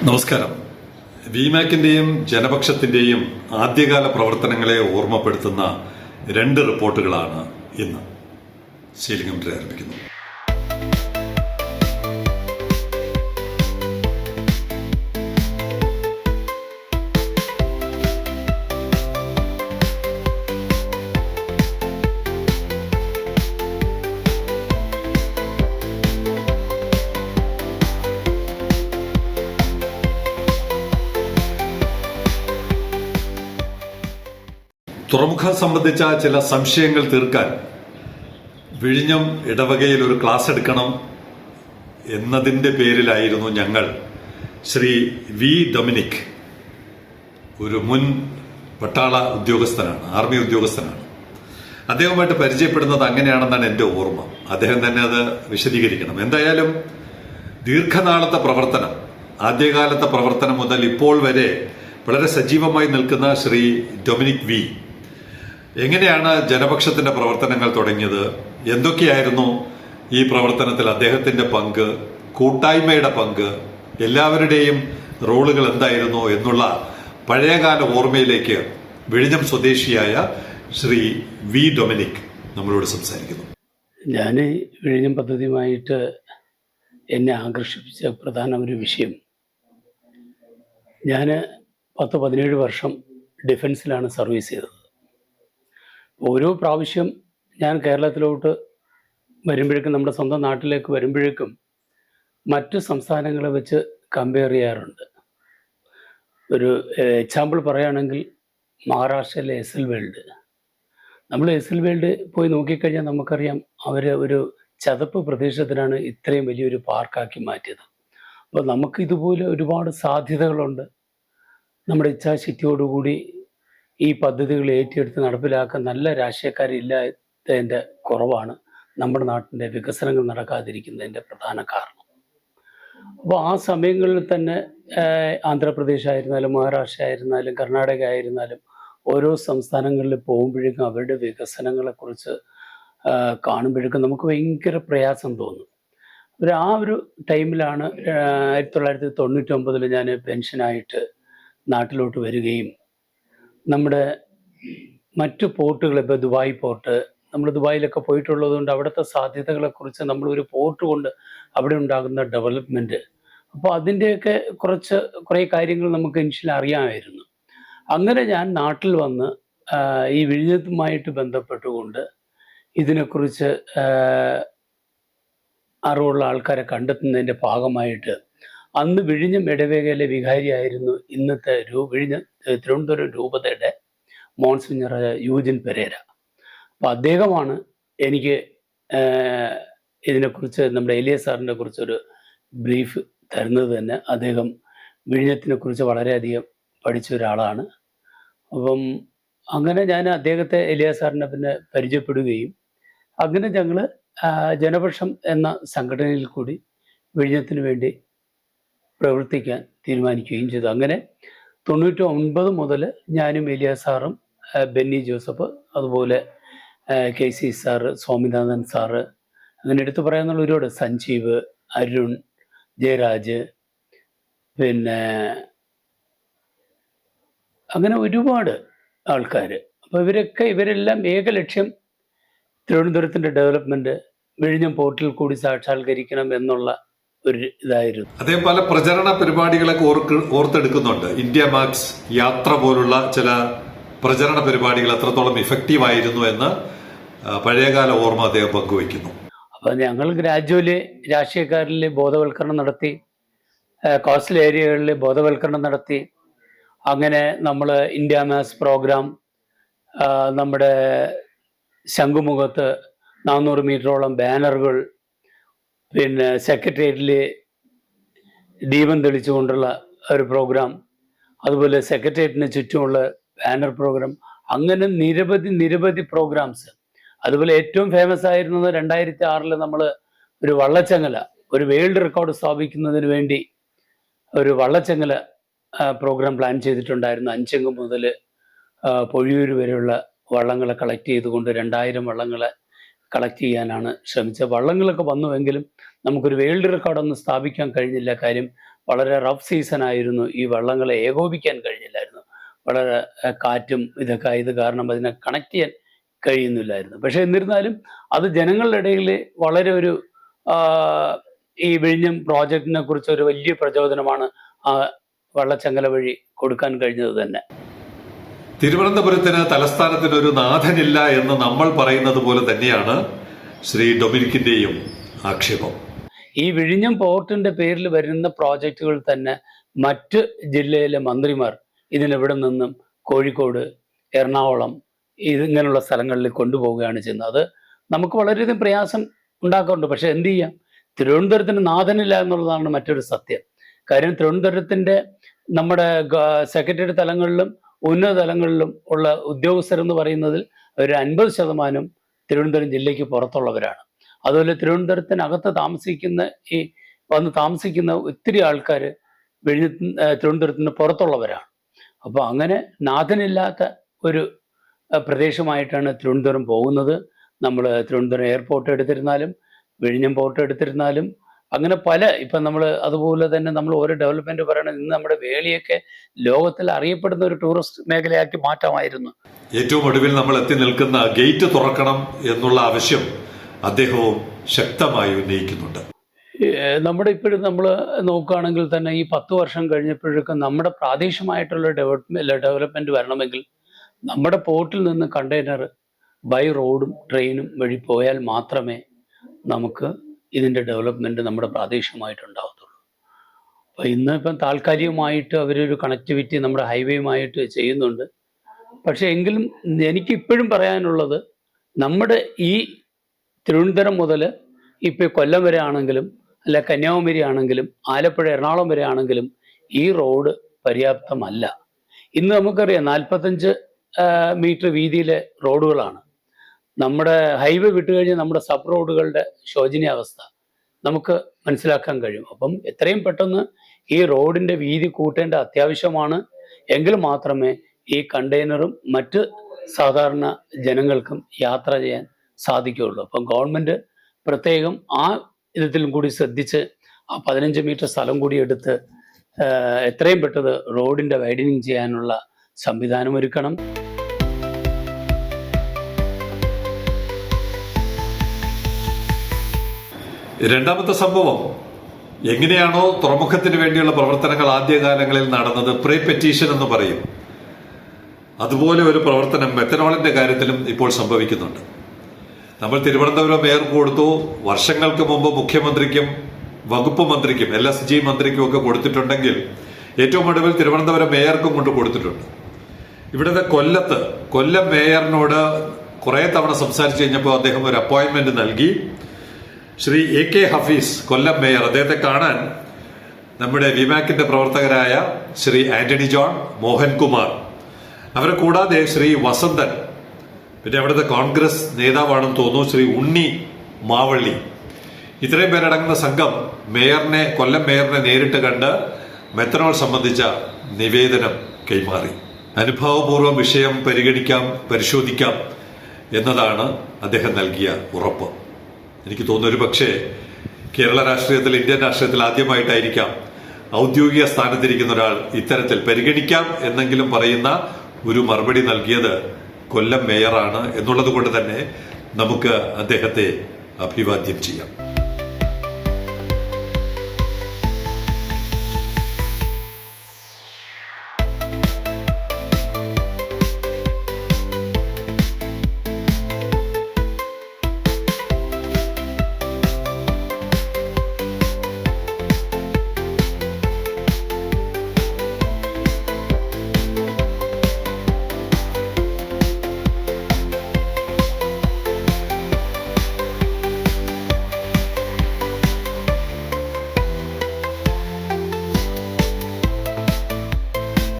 നമസ്കാരം. വിമാക്കിന്റെയും ജനപക്ഷത്തിന്റെയും ആദ്യകാല പ്രവർത്തനങ്ങളെ ഓർമ്മപ്പെടുത്തുന്ന രണ്ട് റിപ്പോർട്ടുകളാണ് ഇന്ന് ശ്രീലിംഗം ആരംഭിക്കുന്നത്. തുറമുഖം സംബന്ധിച്ച ചില സംശയങ്ങൾ തീർക്കാൻ വിഴിഞ്ഞം ഇടവകയിൽ ഒരു ക്ലാസ് എടുക്കണം എന്നതിന്റെ പേരിലായിരുന്നു ഞങ്ങൾ ശ്രീ വി ഡൊമിനിക്, ഒരു മുൻ പട്ടാള ഉദ്യോഗസ്ഥനാണ്, ആർമി ഉദ്യോഗസ്ഥനാണ്. അദ്ദേഹവുമായിട്ട് പരിചയപ്പെടുന്നത് അങ്ങനെയാണെന്നാണ് എൻ്റെ ഓർമ്മ. അദ്ദേഹം തന്നെ അത് വിശദീകരിക്കണം. എന്തായാലും ദീർഘനാളത്തെ പ്രവർത്തനം, ആദ്യകാലത്തെ പ്രവർത്തനം മുതൽ ഇപ്പോൾ വരെ വളരെ സജീവമായി നിൽക്കുന്ന ശ്രീ ഡൊമിനിക് വി എങ്ങനെയാണ് ജനപക്ഷത്തിന്റെ പ്രവർത്തനങ്ങൾ തുടങ്ങിയത്, എന്തൊക്കെയായിരുന്നു ഈ പ്രവർത്തനത്തിൽ അദ്ദേഹത്തിന്റെ പങ്ക്, കൂട്ടായ്മയുടെ പങ്ക്, എല്ലാവരുടെയും റോളുകൾ എന്തായിരുന്നു എന്നുള്ള പഴയകാല ഓർമ്മയിലേക്ക് വിഴിഞ്ഞം സ്വദേശിയായ ശ്രീ വി ഡൊമിനിക് നമ്മളോട് സംസാരിക്കുന്നു. ഞാൻ വിഴിഞ്ഞം പദ്ധതിയുമായിട്ട് എന്നെ ആകർഷിപ്പിച്ച പ്രധാന ഒരു വിഷയം, ഞാൻ 10-17 വർഷം ഡിഫൻസിലാണ് സർവീസ് ചെയ്തത്. ഓരോ പ്രാവശ്യം ഞാൻ കേരളത്തിലോട്ട് വരുമ്പോഴേക്കും, നമ്മുടെ സ്വന്തം നാട്ടിലേക്ക് വരുമ്പോഴേക്കും മറ്റ് സംസ്ഥാനങ്ങളെ വെച്ച് കമ്പയർ ചെയ്യാറുണ്ട്. ഒരു എക്സാമ്പിൾ പറയുകയാണെങ്കിൽ മഹാരാഷ്ട്രയിലെ എസ് എൽ വേൾഡ്, നമ്മൾ എസ് എൽ വേൾഡ് പോയി നോക്കിക്കഴിഞ്ഞാൽ നമുക്കറിയാം, അവർ ഒരു ചതുപ്പ് പ്രദേശത്തിനാണ് ഇത്രയും വലിയൊരു പാർക്കാക്കി മാറ്റിയത്. അപ്പോൾ നമുക്ക് ഇതുപോലെ ഒരുപാട് സാധ്യതകളുണ്ട്. നമ്മുടെ ഇച്ഛാശക്തിയോടുകൂടി ഈ പദ്ധതികൾ ഏറ്റെടുത്ത് നടപ്പിലാക്കാൻ നല്ല രാഷ്ട്രീയക്കാരില്ലാത്തതിൻ്റെ കുറവാണ് നമ്മുടെ നാട്ടിൻ്റെ വികസനങ്ങൾ നടക്കാതിരിക്കുന്നതിൻ്റെ പ്രധാന കാരണം. അപ്പോൾ ആ സമയങ്ങളിൽ തന്നെ ആന്ധ്രാപ്രദേശ് ആയിരുന്നാലും മഹാരാഷ്ട്ര ആയിരുന്നാലും കർണാടക ആയിരുന്നാലും ഓരോ സംസ്ഥാനങ്ങളിൽ പോകുമ്പോഴേക്കും അവരുടെ വികസനങ്ങളെക്കുറിച്ച് കാണുമ്പോഴേക്കും നമുക്ക് ഭയങ്കര പ്രയാസം തോന്നും. ആ ഒരു ടൈമിലാണ് 1999 ഞാൻ പെൻഷനായിട്ട് നാട്ടിലോട്ട് വരികയും നമ്മുടെ മറ്റു പോർട്ടുകൾ, ഇപ്പോൾ ദുബായ് പോർട്ട്, നമ്മൾ ദുബായിലൊക്കെ പോയിട്ടുള്ളത് കൊണ്ട് അവിടുത്തെ സാധ്യതകളെക്കുറിച്ച് നമ്മളൊരു പോർട്ട് കൊണ്ട് അവിടെ ഉണ്ടാകുന്ന ഡെവലപ്മെൻറ്റ്, അപ്പോൾ അതിൻ്റെയൊക്കെ കുറേ കാര്യങ്ങൾ നമുക്ക് ഇനിഷ്യലി അറിയാമായിരുന്നു. അങ്ങനെ ഞാൻ നാട്ടിൽ വന്ന് ഈ വിഴിഞ്ഞത്തുമായിട്ട് ബന്ധപ്പെട്ടുകൊണ്ട് ഇതിനെക്കുറിച്ച് അറിവുള്ള ആൾക്കാരെ കണ്ടെത്തുന്നതിൻ്റെ ഭാഗമായിട്ട് അന്ന് വിഴിഞ്ഞം ഇടവകയിലെ വികാരിയായിരുന്നു ഇന്നത്തെ തിരുവനന്തപുരം രൂപതയുടെ മോൺസിഞ്ഞർ യൂജിൻ പെരേര. അപ്പോൾ അദ്ദേഹമാണ് എനിക്ക് ഇതിനെക്കുറിച്ച്, നമ്മുടെ എലിയ സാറിനെ കുറിച്ചൊരു ബ്രീഫ് തരുന്നത് തന്നെ. അദ്ദേഹം വിഴിഞ്ഞത്തിനെ കുറിച്ച് വളരെയധികം പഠിച്ച ഒരാളാണ്. അപ്പം അങ്ങനെ ഞാൻ അദ്ദേഹത്തെ, എലിയ സാറിനെ പിന്നെ പരിചയപ്പെടുകയും അങ്ങനെ ഞങ്ങൾ ജനപക്ഷം എന്ന സംഘടനയിൽ കൂടി വിഴിഞ്ഞത്തിന് വേണ്ടി പ്രവർത്തിക്കാൻ തീരുമാനിക്കുകയും ചെയ്തു. അങ്ങനെ 99 മുതൽ ഞാനും എലിയ സാറും ബെന്നി ജോസഫ്, അതുപോലെ KC സാറ്, സ്വാമിനാഥൻ സാറ്, അങ്ങനെ എടുത്തു പറയാന്നുള്ള ഒരുപാട്, സഞ്ജീവ്, അരുൺ, ജയരാജ്, പിന്നെ അങ്ങനെ ഒരുപാട് ആൾക്കാർ. അപ്പോൾ ഇവരെല്ലാം ഏക ലക്ഷ്യം തിരുവനന്തപുരത്തിൻ്റെ ഡെവലപ്മെൻറ്റ്, വിഴിഞ്ഞം പോർട്ടിൽ കൂടി സാക്ഷാത്കരിക്കണം എന്നുള്ള ഒരു ഇതായിരുന്നു. അദ്ദേഹം പല പ്രചരണ പരിപാടികളൊക്കെ ഓർത്തെടുക്കുന്നുണ്ട്. ഇന്ത്യ മാക്സ് യാത്ര പോലുള്ള ചില പ്രചരണ പരിപാടികൾ എത്രത്തോളം ഇഫക്റ്റീവ് ആയിരുന്നു എന്ന് പഴയകാല ഓർമ്മ അദ്ദേഹം പങ്കുവയ്ക്കുന്നു. അപ്പം ഞങ്ങൾ ഗ്രാജുവലി രാഷ്ട്രീയക്കാരിൽ ബോധവൽക്കരണം നടത്തി, കോസ്റ്റൽ ഏരിയകളിൽ ബോധവൽക്കരണം നടത്തി. അങ്ങനെ നമ്മൾ ഇന്ത്യ മാക്സ് പ്രോഗ്രാം, നമ്മുടെ ശംഖുമുഖത്ത് 400 മീറ്ററോളം ബാനറുകൾ, പിന്നെ സെക്രട്ടേറിയറ്റിൽ ദീപം തെളിച്ചുകൊണ്ടുള്ള ഒരു പ്രോഗ്രാം, അതുപോലെ സെക്രട്ടേറിയറ്റിന് ചുറ്റുമുള്ള ബാനർ പ്രോഗ്രാം, അങ്ങനെ നിരവധി പ്രോഗ്രാംസ്. അതുപോലെ ഏറ്റവും ഫേമസ് ആയിരുന്നത് 2006 നമ്മൾ ഒരു വള്ളച്ചങ്ങല, ഒരു വേൾഡ് റെക്കോർഡ് സ്ഥാപിക്കുന്നതിന് വേണ്ടി ഒരു വള്ളച്ചങ്ങല പ്രോഗ്രാം പ്ലാൻ ചെയ്തിട്ടുണ്ടായിരുന്നു. അഞ്ചെങ്ങ് മുതൽ പൊഴിയൂർ വരെയുള്ള വള്ളങ്ങളെ കളക്ട് ചെയ്തുകൊണ്ട് 2000 വള്ളങ്ങളെ കളക്ട് ചെയ്യാനാണ് ശ്രമിച്ചത്. വള്ളങ്ങളൊക്കെ വന്നുവെങ്കിലും നമുക്കൊരു വേൾഡ് റെക്കോർഡൊന്നും സ്ഥാപിക്കാൻ കഴിഞ്ഞില്ല. കാര്യം വളരെ റഫ് സീസൺ ആയിരുന്നു. ഈ വള്ളങ്ങളെ ഏകോപിക്കാൻ കഴിഞ്ഞില്ലായിരുന്നു. വളരെ കാറ്റും ഇതൊക്കെ ആയത് കാരണം അതിനെ കണക്ട് ചെയ്യാൻ കഴിയുന്നില്ലായിരുന്നു. പക്ഷെ എന്നിരുന്നാലും അത് ജനങ്ങളുടെ ഇടയിൽ വളരെ ഒരു ഈ വിഴിഞ്ഞം പ്രോജക്റ്റിനെ കുറിച്ച് ഒരു വലിയ പ്രചോദനമാണ് ആ വള്ളച്ചങ്ങല വഴി കൊടുക്കാൻ കഴിഞ്ഞത് തന്നെ. തിരുവനന്തപുരത്തിന് തലസ്ഥാനത്തിന് ഒരു നാഥനില്ല എന്ന് നമ്മൾ പറയുന്നത് പോലെ തന്നെയാണ് ശ്രീ ഡൊമിനിക്കിന്റെയും ആക്ഷേപം. ഈ വിഴിഞ്ഞം പോർട്ടിന്റെ പേരിൽ വരുന്ന പ്രോജക്റ്റുകൾ തന്നെ മറ്റ് ജില്ലയിലെ മന്ത്രിമാർ ഇതിനെവിടെ നിന്നും കോഴിക്കോട്, എറണാകുളം ഇങ്ങനെയുള്ള സ്ഥലങ്ങളിൽ കൊണ്ടുപോവുകയാണ് ചെയ്യുന്നത്. അത് നമുക്ക് വളരെയധികം പ്രയാസം ഉണ്ടാക്കാറുണ്ട്. പക്ഷെ എന്ത് ചെയ്യാം, തിരുവനന്തപുരത്തിന് നാഥനില്ല എന്നുള്ളതാണ് മറ്റൊരു സത്യം. കാര്യം തിരുവനന്തപുരത്തിന്റെ നമ്മുടെ സെക്രട്ടറി തലങ്ങളിലും ഉന്നത തലങ്ങളിലും ഉള്ള ഉദ്യോഗസ്ഥരെന്ന് പറയുന്നതിൽ ഒരു 50% തിരുവനന്തപുരം ജില്ലയ്ക്ക് പുറത്തുള്ളവരാണ്. അതുപോലെ തിരുവനന്തപുരത്തിനകത്ത് വന്ന് താമസിക്കുന്ന ഒത്തിരി ആൾക്കാർ തിരുവനന്തപുരത്തിന് പുറത്തുള്ളവരാണ്. അപ്പോൾ അങ്ങനെ നാഥനില്ലാത്ത ഒരു പ്രദേശമായിട്ടാണ് തിരുവനന്തപുരം പോകുന്നത്. നമ്മൾ തിരുവനന്തപുരം എയർപോർട്ട് എടുത്തിരുന്നാലും വിഴിഞ്ഞം പോർട്ട് എടുത്തിരുന്നാലും അങ്ങനെ ഇപ്പം നമ്മൾ അതുപോലെ തന്നെ നമ്മൾ ഓരോ ഡെവലപ്മെന്റ് പറയണത് ഇന്ന് നമ്മുടെ വേളിയൊക്കെ ലോകത്തിൽ അറിയപ്പെടുന്ന ഒരു ടൂറിസ്റ്റ് മേഖലയാക്കി മാറ്റാമായിരുന്നു. ഏറ്റവും ഒടുവിൽ നമ്മൾ എത്തി നിൽക്കുന്ന ഗേറ്റ് തുറക്കണം എന്നുള്ള ആവശ്യം അദ്ദേഹവും ശക്തമായി ഉന്നയിക്കുന്നുണ്ട്. നമ്മുടെ ഇപ്പോഴും നമ്മൾ നോക്കുകയാണെങ്കിൽ തന്നെ ഈ 10 വർഷം കഴിഞ്ഞപ്പോഴേക്കും നമ്മുടെ പ്രാദേശികമായിട്ടുള്ള ഡെവലപ്മെന്റ് വരണമെങ്കിൽ നമ്മുടെ പോർട്ടിൽ നിന്ന് കണ്ടെയ്നർ ബൈ റോഡും ട്രെയിനും വഴി പോയാൽ മാത്രമേ നമുക്ക് ഇതിൻ്റെ ഡെവലപ്മെന്റ് നമ്മുടെ പ്രാദേശികമായിട്ടുണ്ടാകത്തുള്ളൂ. അപ്പോൾ ഇപ്പം താൽക്കാലികമായിട്ട് അവരൊരു കണക്ടിവിറ്റി നമ്മുടെ ഹൈവേയുമായിട്ട് ചെയ്യുന്നുണ്ട്. പക്ഷെ എങ്കിലും എനിക്കിപ്പോഴും പറയാനുള്ളത് നമ്മുടെ ഈ തിരുവനന്തപുരം മുതൽ ഇപ്പോൾ കൊല്ലം വരെ ആണെങ്കിലും അല്ല കന്യാകുമാരി ആണെങ്കിലും ആലപ്പുഴ എറണാകുളം വരെ ആണെങ്കിലും ഈ റോഡ് പര്യാപ്തമല്ല. ഇന്ന് നമുക്കറിയാം 45 മീറ്റർ വീതിയിലെ റോഡുകളാണ്. നമ്മുടെ ഹൈവേ വിട്ടുകഴിഞ്ഞ് നമ്മുടെ സബ് റോഡുകളുടെ ശോചനീയാവസ്ഥ നമുക്ക് മനസ്സിലാക്കാൻ കഴിയും. അപ്പം എത്രയും പെട്ടെന്ന് ഈ റോഡിൻ്റെ വീതി കൂട്ടേണ്ട അത്യാവശ്യമാണ്. എങ്കിൽ മാത്രമേ ഈ കണ്ടെയ്നറും മറ്റ് സാധാരണ ജനങ്ങൾക്കും യാത്ര ചെയ്യാൻ സാധിക്കുകയുള്ളൂ. അപ്പം ഗവൺമെൻറ് പ്രത്യേകം ആ ഇതിലും കൂടി ശ്രദ്ധിച്ച് ആ 15 മീറ്റർ സ്ഥലം കൂടി എടുത്ത് എത്രയും പെട്ടെന്ന് റോഡിൻ്റെ വൈഡനിങ് ചെയ്യാനുള്ള സംവിധാനം ഒരുക്കണം. രണ്ടാമത്തെ സംഭവം, എങ്ങനെയാണോ തുറമുഖത്തിന് വേണ്ടിയുള്ള പ്രവർത്തനങ്ങൾ ആദ്യകാലങ്ങളിൽ നടന്നത്, പ്രീ പെറ്റീഷൻ എന്ന് പറയും, അതുപോലെ ഒരു പ്രവർത്തനം മെത്തനോളിന്റെ കാര്യത്തിലും ഇപ്പോൾ സംഭവിക്കുന്നുണ്ട്. നമ്മൾ തിരുവനന്തപുരം മേയർ കൊടുത്തു, വർഷങ്ങൾക്ക് മുമ്പ് മുഖ്യമന്ത്രിക്കും വകുപ്പ് മന്ത്രിക്കും LSG മന്ത്രിക്കും ഒക്കെ കൊടുത്തിട്ടുണ്ടെങ്കിൽ ഏറ്റവും ഒടുവിൽ തിരുവനന്തപുരം മേയർക്കും കൊണ്ട് കൊടുത്തിട്ടുണ്ട്. ഇവിടുത്തെ കൊല്ലം മേയറിനോട് കുറെ തവണ സംസാരിച്ചു കഴിഞ്ഞപ്പോൾ അദ്ദേഹം ഒരു അപ്പോയിന്റ്മെന്റ് നൽകി. ശ്രീ AK ഹഫീസ് കൊല്ലം മേയർ, അദ്ദേഹത്തെ കാണാൻ നമ്മുടെ വിമാക്കിന്റെ പ്രവർത്തകരായ ശ്രീ ആന്റണി ജോൺ, മോഹൻകുമാർ, അവരെ കൂടാതെ ശ്രീ വസന്തൻ, പിന്നെ അവിടുത്തെ കോൺഗ്രസ് നേതാവാണെന്ന് തോന്നുന്നു ശ്രീ ഉണ്ണി മാവള്ളി, ഇത്രയും പേരടങ്ങുന്ന സംഘം കൊല്ലം മേയറിനെ നേരിട്ട് കണ്ട് മെത്തനോൾ സംബന്ധിച്ച നിവേദനം കൈമാറി. അനുഭാവപൂർവ്വം വിഷയം പരിശോധിക്കാം എന്നതാണ് അദ്ദേഹം നൽകിയ ഉറപ്പ്. എനിക്ക് തോന്നുന്നു ഒരു പക്ഷേ കേരള രാഷ്ട്രീയത്തിൽ, ഇന്ത്യൻ രാഷ്ട്രീയത്തിൽ ആദ്യമായിട്ടായിരിക്കാം ഔദ്യോഗിക സ്ഥാനത്തിരിക്കുന്ന ഒരാൾ ഇത്തരത്തിൽ പരിഗണിക്കാം എന്നെങ്കിലും പറയുന്ന ഒരു മറുപടി നൽകിയത് കൊല്ലം മേയറാണ് എന്നുള്ളത് കൊണ്ട് തന്നെ നമുക്ക് അദ്ദേഹത്തെ അഭിവാദ്യം ചെയ്യാം.